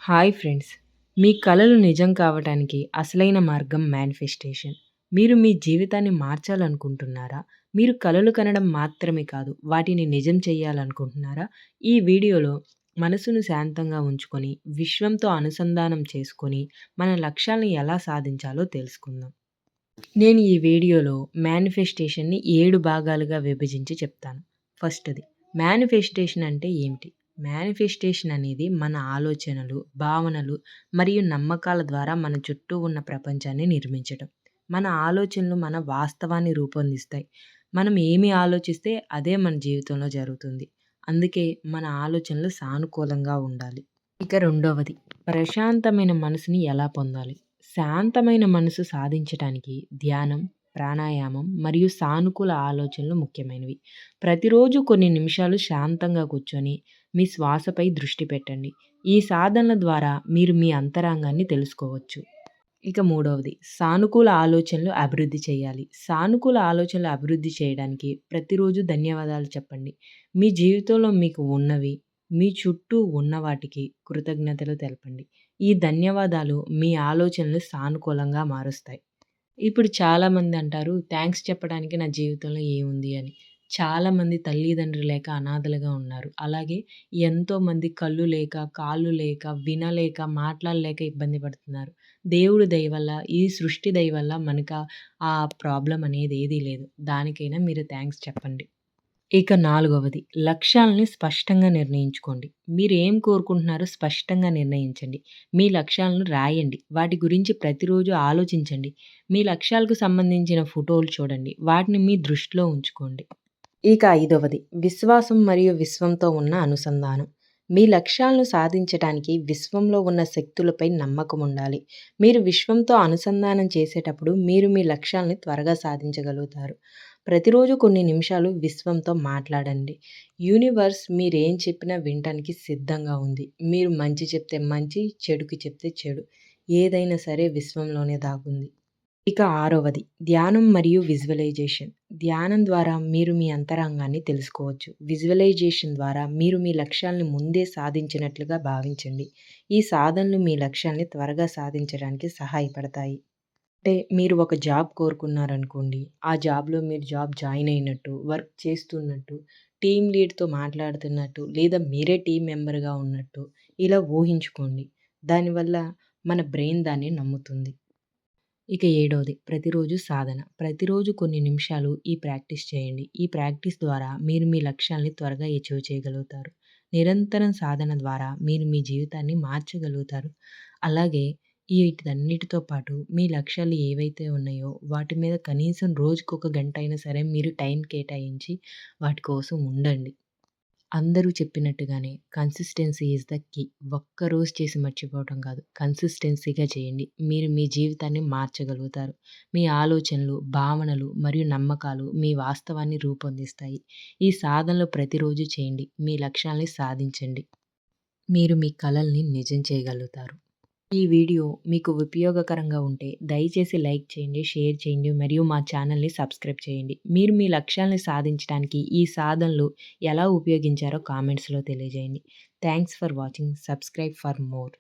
Hi friends! మీ కలలు నిజం కావటానికి అసలైన మార్గం మేనిఫెస్టేషన్. మీరు మీ జీవితాన్ని మార్చాలనుకుంటున్నారా? మీరు కలలు కనడం మాత్రమే కాదు, వాటిని నిజం చేయాలనుకుంటున్నారా? ఈ వీడియోలో మనసును శాంతంగా ఉంచుకొని, విశ్వంతో అనుసంధానం చేసుకొని, మన లక్ష్యాలను ఎలా సాధించాలో తెలుసుకుందాం. నేను ఈ వీడియోలో మేనిఫెస్టేషన్‌ని 7 భాగాలుగా విభజించి చెప్తాను. ఫస్ట్‌ది మేనిఫెస్టేషన్ అంటే ఏమిటి? మేనిఫెస్టేషన్ అనేది మన ఆలోచనలు, భావనలు మరియు నమ్మకాల ద్వారా మన చుట్టూ ఉన్న ప్రపంచాన్ని నిర్మించటం. మన ఆలోచనలు మన వాస్తవాన్ని రూపొందిస్తాయి. మనం ఏమి ఆలోచిస్తే అదే మన జీవితంలో జరుగుతుంది. అందుకే మన ఆలోచనలు సానుకూలంగా ఉండాలి. ఇక రెండవది ప్రశాంతమైన మనసుని ఎలా పొందాలి? శాంతమైన మనసు సాధించటానికి ధ్యానం, ప్రాణాయామం మరియు సానుకూల ఆలోచనలు ముఖ్యమైనవి. ప్రతిరోజు కొన్ని నిమిషాలు శాంతంగా కూర్చొని మీ శ్వాసపై దృష్టి పెట్టండి. ఈ సాధనల ద్వారా మీరు మీ అంతరంగాన్ని తెలుసుకోవచ్చు. ఇక మూడవది సానుకూల ఆలోచనలు అభివృద్ధి చేయాలి. సానుకూల ఆలోచనలు అభివృద్ధి చేయడానికి ప్రతిరోజు ధన్యవాదాలు చెప్పండి. మీ జీవితంలో మీకు ఉన్నవి, మీ చుట్టూ ఉన్న వాటికి కృతజ్ఞతలు తెలపండి. ఈ ధన్యవాదాలు మీ ఆలోచనలు సానుకూలంగా మారుస్తాయి. ఇప్పుడు చాలామంది అంటారు, థాంక్స్ చెప్పడానికి నా జీవితంలో ఏముంది అని. చాలామంది తల్లిదండ్రులు లేక అనాథలుగా ఉన్నారు. అలాగే ఎంతోమంది కళ్ళు లేక, కాళ్ళు లేక, వినలేక, మాట్లాడలేక ఇబ్బంది పడుతున్నారు. దేవుడి దయ వల్ల, ఈ సృష్టి దయ వల్ల మనకు ఆ ప్రాబ్లమ్ అనేది ఏదీ లేదు. దానికైనా మీరు థాంక్స్ చెప్పండి. ఇక నాలుగవది లక్ష్యాలని స్పష్టంగా నిర్ణయించుకోండి. మీరు ఏం కోరుకుంటున్నారో స్పష్టంగా నిర్ణయించండి. మీ లక్ష్యాలను రాయండి. వాటి గురించి ప్రతిరోజు ఆలోచించండి. మీ లక్ష్యాలకు సంబంధించిన ఫోటోలు చూడండి. వాటిని మీ దృష్టిలో ఉంచుకోండి. ఇక ఐదవది విశ్వాసం మరియు విశ్వంతో ఉన్న అనుసంధానం. మీ లక్ష్యాలను సాధించటానికి విశ్వంలో ఉన్న శక్తులపై నమ్మకం ఉండాలి. మీరు విశ్వంతో అనుసంధానం చేసేటప్పుడు మీరు మీ లక్ష్యాలను త్వరగా సాధించగలుగుతారు. ప్రతిరోజు కొన్ని నిమిషాలు విశ్వంతో మాట్లాడండి. యూనివర్స్ మీరేం చెప్పినా వినటానికి సిద్ధంగా ఉంది. మీరు మంచి చెప్తే మంచి, చెడుకి చెప్తే చెడు. ఏదైనా సరే విశ్వంలోనే దాగుంది. ఇక ఆరవది ధ్యానం మరియు విజువలైజేషన్. ధ్యానం ద్వారా మీరు మీ అంతరంగాన్ని తెలుసుకోవచ్చు. విజువలైజేషన్ ద్వారా మీరు మీ లక్ష్యాలను ముందే సాధించినట్లుగా భావించండి. ఈ సాధనలు మీ లక్ష్యాన్ని త్వరగా సాధించడానికి సహాయపడతాయి. అంటే మీరు ఒక జాబ్ కోరుకున్నారనుకోండి. ఆ జాబ్‌లో మీరు జాబ్ జాయిన్ అయినట్టు, వర్క్ చేస్తున్నట్టు, టీమ్ లీడ్‌తో మాట్లాడుతున్నట్టు, లేదా మీరే టీమ్ మెంబర్‌గా ఉన్నట్టు ఇలా ఊహించుకోండి. దానివల్ల మన బ్రెయిన్ దాన్ని నమ్ముతుంది. ఇక ఏడవది ప్రతిరోజు సాధన. ప్రతిరోజు కొన్ని నిమిషాలు ఈ ప్రాక్టీస్ చేయండి. ఈ ప్రాక్టీస్ ద్వారా మీరు మీ లక్ష్యాల్ని త్వరగా అచీవ్ చేయగలుగుతారు. నిరంతరం సాధన ద్వారా మీరు మీ జీవితాన్ని మార్చగలుగుతారు. అలాగే వీటన్నిటితో పాటు మీ లక్ష్యాలు ఏవైతే ఉన్నాయో వాటి మీద కనీసం రోజుకొక గంట అయినా సరే మీరు టైం కేటాయించి వాటి కోసం ఉండండి. అందరూ చెప్పినట్టుగానే కన్సిస్టెన్సీ ఈజ్ ద కీ. ఒక్కరోజు చేసి మర్చిపోవటం కాదు. కన్సిస్టెన్సీగా చేయండి. మీరు మీ జీవితాన్ని మార్చగలుగుతారు. మీ ఆలోచనలు, భావనలు మరియు నమ్మకాలు మీ వాస్తవాన్ని రూపొందిస్తాయి. ఈ సాధనలు ప్రతిరోజు చేయండి. మీ లక్ష్యాల్ని సాధించండి. మీరు మీ కలల్ని నిజం చేయగలుగుతారు. ఈ వీడియో మీకు ఉపయోగకరంగా ఉంటే దయచేసి లైక్ చేయండి, షేర్ చేయండి మరియు మా ఛానల్‌ని సబ్స్క్రైబ్ చేయండి. మీరు మీ లక్ష్యాలను సాధించడానికి ఈ సాధనలు ఎలా ఉపయోగించారో కామెంట్స్‌లో తెలియజేయండి. Thanks for watching. Subscribe for more.